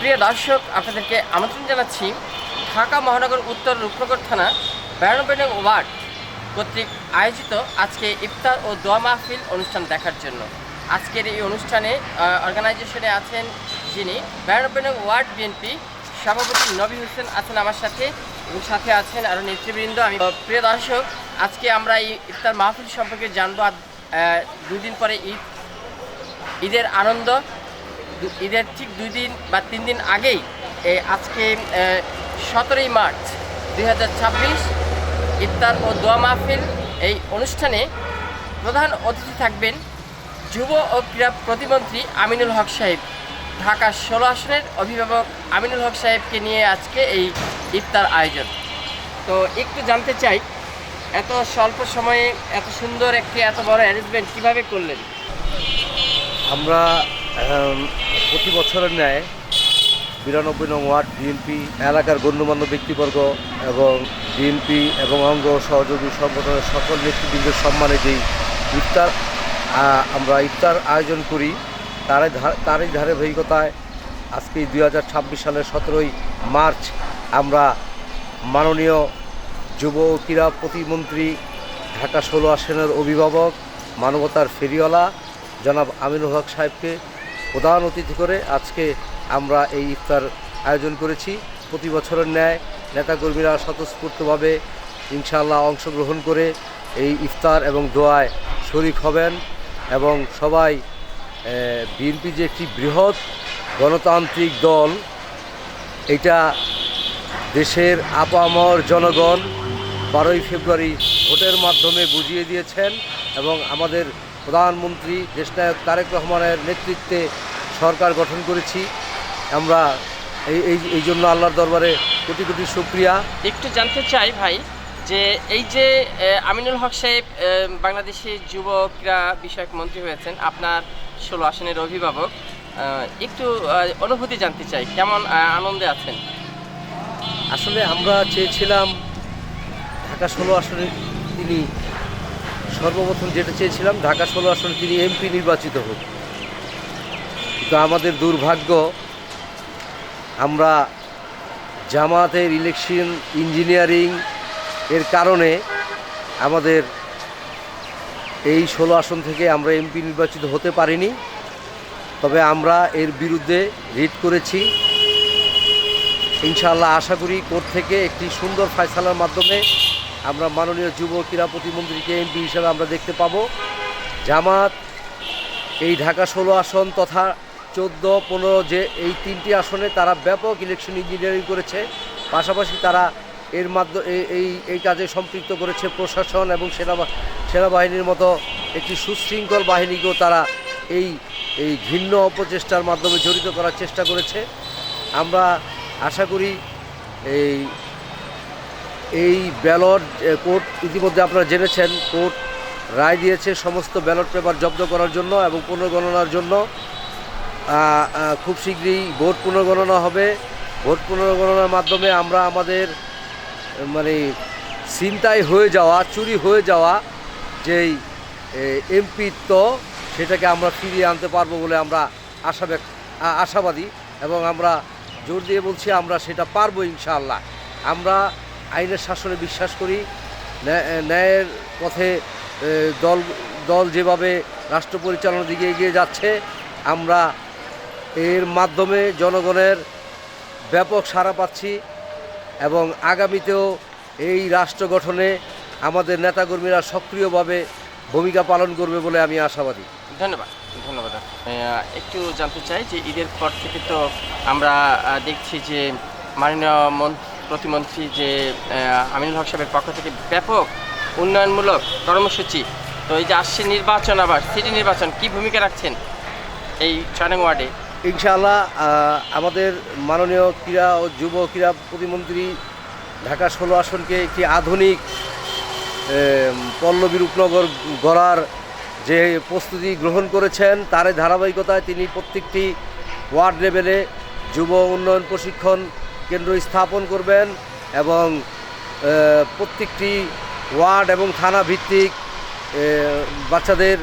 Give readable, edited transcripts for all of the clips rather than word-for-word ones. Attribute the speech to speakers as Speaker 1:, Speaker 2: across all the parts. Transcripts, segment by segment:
Speaker 1: প্রিয় দর্শক, আপনাদেরকে আমন্ত্রণ জানাচ্ছি ঢাকা মহানগর উত্তর রূপনগর থানা 92 নং ওয়ার্ড কর্তৃক আয়োজিত আজকে ইফতার ও দোয়া মাহফিল অনুষ্ঠান দেখার জন্য। আজকের এই অনুষ্ঠানে অর্গানাইজেশনে আছেন যিনি 92 নং ওয়ার্ড বিএনপি সভাপতি নবী হোসেন আছেন আমার সাথে, এবং সাথে আছেন আরও নেতৃবৃন্দ। আমি প্রিয় দর্শক, আজকে আমরা এই ইফতার মাহফিল সম্পর্কে জানবো। দুদিন পরে ঈদের আনন্দ, ঈদের ঠিক 2 দিন বা 3 দিন আগেই আজকে 17ই মার্চ 2026 ইফতার ও দোয়া মাহফিল। এই অনুষ্ঠানে প্রধান অতিথি থাকবেন যুব ও ক্রীড়া প্রতিমন্ত্রী আমিনুল হক সাহেব। ঢাকা 16 আসনের অভিভাবক আমিনুল হক সাহেবকে নিয়ে আজকে এই ইফতার আয়োজন। তো একটু জানতে চাই, এত স্বল্প সময়ে এত সুন্দর একটি এত বড় অ্যারেঞ্জমেন্ট কীভাবে করলেন?
Speaker 2: আমরা প্রতি বছরের ন্যায় 92 নং ওয়ার্ড বিএনপি এলাকার গণ্যমান্য ব্যক্তিবর্গ এবং বিএনপি এবং অঙ্গ সহযোগী সংগঠনের সকল নেতৃবৃন্দের সম্মানে যেই ইফতার আমরা ইফতার আয়োজন করি, তারই ধারাবাহিকতায় আজকে 2026 সালের 17ই মার্চ আমরা মাননীয় যুব ও ক্রীড়া প্রতিমন্ত্রী, ঢাকা 16 আসনের অভিভাবক, মানবতার ফেরিওয়ালা জনাব আমিনুল হক সাহেবকে প্রধান অতিথি করে আজকে আমরা এই ইফতার আয়োজন করেছি। প্রতি বছরের ন্যায় নেতাকর্মীরা স্বতঃস্ফূর্তভাবে ইনশাআল্লাহ অংশগ্রহণ করে এই ইফতার এবং দোয়ায় শরিক হবেন এবং সবাই বিএনপি যে একটি বৃহৎ গণতান্ত্রিক দল, এটা দেশের আপামর জনগণ 12ই ফেব্রুয়ারি ভোটের মাধ্যমে বুঝিয়ে দিয়েছেন এবং আমাদের প্রধানমন্ত্রী দেশনায়ক তারেক রহমানের নেতৃত্বে সরকার গঠন করেছি আমরা। এই জন্য আল্লাহর দরবারে কোটি কোটি শুকরিয়া।
Speaker 1: একটু জানতে চাই ভাই, যে এই যে আমিনুল হক সাহেব বাংলাদেশের যুব ক্রীড়া বিষয়ক মন্ত্রী হয়েছেন, আপনার 16 আসনের অভিভাবক, একটু অনুভূতি জানতে চাই, কেমন আনন্দে আছেন?
Speaker 2: আসলে আমরা চেয়েছিলাম ঢাকা 16 আসনে তিনি সর্বপ্রথম যেটা চেয়েছিলাম ঢাকা 16 আসনে তিনি এমপি নির্বাচিত হোক, কিন্তু আমাদের দুর্ভাগ্য আমরা জামাতের ইলেকশন ইঞ্জিনিয়ারিং এর কারণে আমাদের এই 16 আসন থেকে আমরা এমপি নির্বাচিত হতে পারিনি। তবে আমরা এর বিরুদ্ধে রিট করেছি। ইনশাআল্লাহ আশা করি কোর্ট থেকে একটি সুন্দর ফয়সালার মাধ্যমে আমরা মাননীয় যুব ক্রীড়া প্রতিমন্ত্রীকে এমপি হিসেবে আমরা দেখতে পাবো। জামাত এই ঢাকা 16 আসন তথা 14, 15 যে এই 3টি আসনে তারা ব্যাপক ইলেকশন ইঞ্জিনিয়ারিং করেছে, পাশাপাশি তারা এর মাধ্যমে এই কাজে সম্পৃক্ত করেছে প্রশাসন এবং সেনাবাহিনীর মতো একটি সুশৃঙ্খল বাহিনীকেও তারা এই ঘৃণ্য অপচেষ্টার মাধ্যমে জড়িত করার চেষ্টা করেছে। আমরা আশা করি এই ব্যালট কোর্ট ইতিমধ্যে আপনারা জেনেছেন, কোর্ট রায় দিয়েছে সমস্ত ব্যালট পেপার জব্দ করার জন্য এবং পুনর্গণনার জন্য। খুব শীঘ্রই ভোট পুনর্গণনা হবে। ভোট পুনর্গণনার মাধ্যমে আমরা আমাদের ছিনতাই হয়ে যাওয়া, চুরি হয়ে যাওয়া যেই এমপিত্ব, সেটাকে আমরা ফিরিয়ে আনতে পারবো বলে আমরা আশাবাদী এবং আমরা জোর দিয়ে বলছি আমরা সেটা পারবো ইনশাআল্লাহ। আমরা আইনের শাসনে বিশ্বাস করি, ন্যায়ের পথে দল যেভাবে রাষ্ট্র পরিচালনার দিকে এগিয়ে যাচ্ছে, আমরা এর মাধ্যমে জনগণের ব্যাপক সাড়া পাচ্ছি এবং আগামীতেও এই রাষ্ট্র গঠনে আমাদের নেতাকর্মীরা সক্রিয়ভাবে ভূমিকা পালন করবে বলে আমি আশাবাদী।
Speaker 1: ধন্যবাদ। একটু জানতে চাই যে ঈদের পর থেকে তো আমরা দেখছি যে মাননীয় প্রতিমন্ত্রী যে আমিনুল হক সাহেবের পক্ষ থেকে ব্যাপক উন্নয়নমূলক কর্মসূচি, তো এই যে আসছে নির্বাচন, আবার সিটি নির্বাচন, কি ভূমিকা রাখছেন এই 6 নং ওয়ার্ডে?
Speaker 2: ইনশাআল্লাহ আমাদের মাননীয় ক্রীড়া ও যুব ক্রীড়া প্রতিমন্ত্রী ঢাকা 16 আসনকে একটি আধুনিক পল্লবী রূপনগর গড়ার যে প্রস্তুতি গ্রহণ করেছেন, তার ধারাবাহিকতায় তিনি প্রত্যেকটি ওয়ার্ড লেভেলে যুব উন্নয়ন প্রশিক্ষণ কেন্দ্র স্থাপন করবেন এবং প্রত্যেকটি ওয়ার্ড এবং থানা ভিত্তিক বাচ্চাদের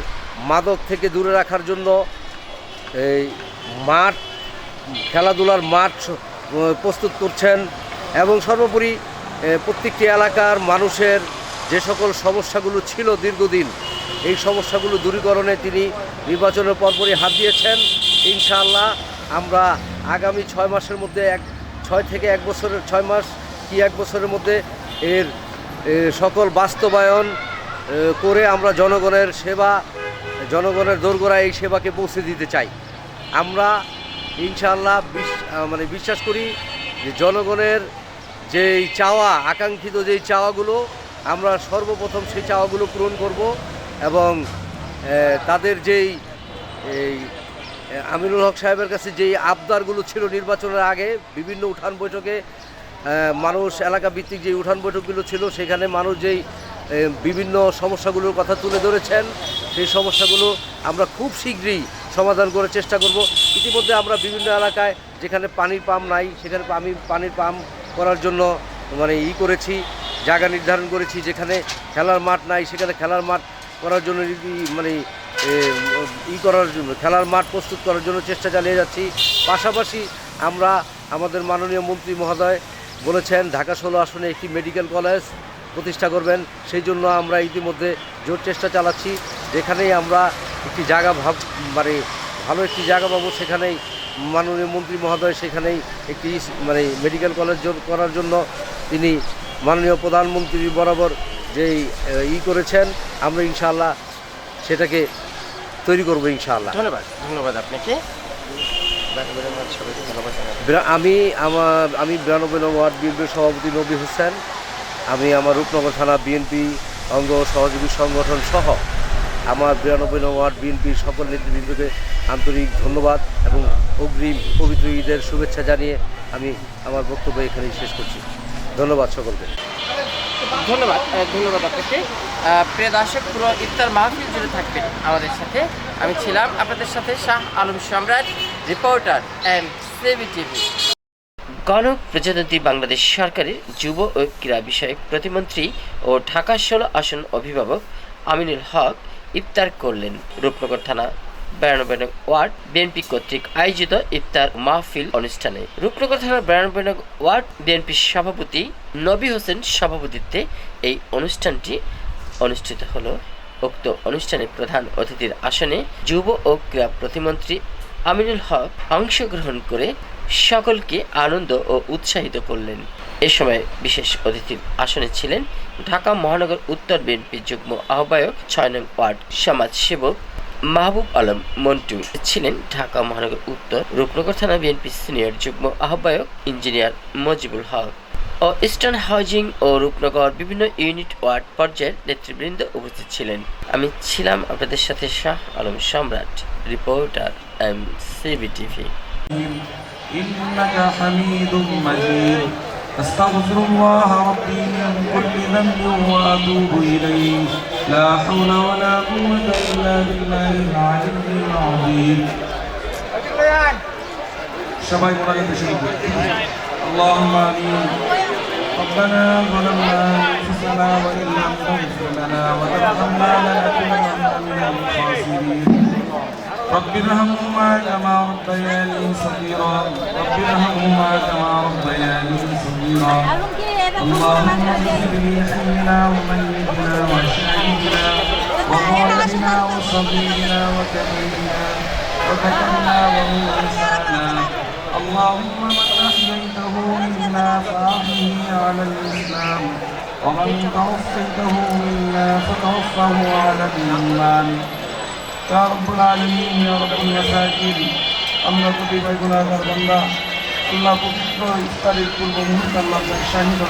Speaker 2: মাদক থেকে দূরে রাখার জন্য এই খেলাধুলার মাঠ প্রস্তুত করছেন এবং সর্বোপরি প্রত্যেকটি এলাকার মানুষের যে সকল সমস্যাগুলো ছিল দীর্ঘদিন, এই সমস্যাগুলো দূরীকরণে তিনি নির্বাচনের পরপরই হাত দিয়েছেন। ইনশাআল্লাহ আমরা আগামী 6 মাসের মধ্যে 6 থেকে 1 বছরের 6 মাস কি 1 বছরের মধ্যে এর সকল বাস্তবায়ন করে আমরা জনগণের সেবা, জনগণের দোরগোড়ায় এই সেবাকে পৌঁছে দিতে চাই। আমরা ইনশাআল্লাহ বিশ্বাস করি যে জনগণের যেই চাওয়া, আকাঙ্ক্ষিত যেই চাওয়াগুলো, আমরা সর্বপ্রথম সেই চাওয়াগুলো পূরণ করব এবং তাদের যেই আমিনুল হক সাহেবের কাছে যেই আবদারগুলো ছিল নির্বাচনের আগে বিভিন্ন উঠান বৈঠকে, মানুষ এলাকা ভিত্তিক যে উঠান বৈঠকগুলো ছিল সেখানে মানুষ যেই বিভিন্ন সমস্যাগুলোর কথা তুলে ধরেছেন, সেই সমস্যাগুলো আমরা খুব শীঘ্রই সমাধান করার চেষ্টা করব। ইতিমধ্যে আমরা বিভিন্ন এলাকায় যেখানে পানির পাম্প নাই সেখানে পানির পাম্প করার জন্য করেছি, জায়গা নির্ধারণ করেছি। যেখানে খেলার মাঠ নাই সেখানে খেলার মাঠ করার জন্য খেলার মাঠ প্রস্তুত করার জন্য চেষ্টা চালিয়ে যাচ্ছি। পাশাপাশি আমরা আমাদের মাননীয় মন্ত্রী মহোদয় বলেছেন ঢাকা 16 আসনে একটি মেডিকেল কলেজ প্রতিষ্ঠা করবেন, সেই জন্য আমরা ইতিমধ্যে জোর চেষ্টা চালাচ্ছি। যেখানেই আমরা একটি জায়গা ভালো একটি জায়গা পাবো, সেখানেই মাননীয় মন্ত্রী মহোদয় সেখানেই একটি মেডিকেল কলেজ করার জন্য তিনি মাননীয় প্রধানমন্ত্রী বরাবর যেই করেছেন, আমরা ইনশাআল্লাহ সেটাকে তৈরি করবো ইনশাআল্লাহ।
Speaker 1: ধন্যবাদ আপনাকে।
Speaker 2: আমি 92 নং ওয়ার্ড বিএনপির সভাপতি নবী হোসেন। আমি আমার রূপনগর থানা বিএনপি অঙ্গ সহযোগী সংগঠন সহ আমার 92 নং ওয়ার্ড বিএনপির সকল নেতৃবৃন্দকে আন্তরিক ধন্যবাদ এবং অগ্রিম পবিত্র ঈদের শুভেচ্ছা জানিয়ে আমি আমার বক্তব্য এখানেই শেষ করছি। ধন্যবাদ সকলকে।
Speaker 1: ধন্যবাদ আপনাকে। প্রিয় দর্শক, পুরো ইফতার মাহফিল জুড়ে থাকবেন আমাদের সাথে। আমি ছিলাম আপনাদের সাথে শাহ আলম সম্রাট, রিপোর্টার MCB টিভি। গণপ্রজাতন্ত্রী বাংলাদেশ সরকারের যুব ও ক্রীড়া বিষয়ক প্রতিমন্ত্রী ও ঢাকা 16 আসন অভিভাবক আমিনুল হক ইফতার করলেন রূপনগর থানা 92 নং ওয়ার্ড বিএনপি কর্তৃক আয়োজিত ইফতার মাহফিল অনুষ্ঠানে। রূপনগর থানার 92 নং ওয়ার্ড বিএনপির সভাপতি নবী হোসেন সভাপতিত্বে এই অনুষ্ঠানটি অনুষ্ঠিত হলো। উক্ত অনুষ্ঠানে প্রধান অতিথির আসনে যুব ও ক্রীড়া প্রতিমন্ত্রী আমিনুল হক অংশগ্রহণ করে সকলকে আনন্দ ও উৎসাহিত করলেন। এ সময় বিশেষ অতিথির আসনে ছিলেন ঢাকা মহানগর উত্তর বিএনপির যুগ্ম আহ্বায়ক 6 নং ওয়ার্ড সমাজ সেবক মাহবুব আলম মন্টু, ছিলেন ঢাকা মহানগর উত্তর রূপনগর থানা বিএনপি সিনিয়র যুগ্ম আহ্বায়ক ইঞ্জিনিয়ার মজিবুল হক ও ইস্টার্ন হাউজিং ও রূপনগর বিভিন্ন ইউনিট ওয়ার্ড পর্যায়ের নেতৃবৃন্দ উপস্থিত ছিলেন। আমি ছিলাম আপনাদের সাথে শাহ আলম সম্রাট, রিপোর্টার MCB টিভি।
Speaker 3: إنك حميد مجيد أستغفر الله ربي من كل ذنب وأتوب إليه لا حول ولا قوة إلا بالله العلي العظيم সবাই মোনাজাতে শুরু করি اللهم آمين ربنا ظلمنا أنفسنا وإن لم تغفر لنا وترحمنا لنكونن من الخاسرين رب ارحمهما كما ربياني صغيرا رب ارحمهما كما ربياني صغيرا اللهم اغفر لحينا وميتنا وشهيدنا وغائبنا وصغيرنا وكبيرنا وذكرنا وانثانا اللهم من احييته منا فاحيه على الاسلام ومن توفيته منا فتوفه على الايمان يا رب العالمين يا رب المساكين আমরা প্রতিবার গুনাহগার বান্দা আল্লাহ পবিত্র ইফতারের পূর্ব মুহূর্তে আল্লাহ শাহিদ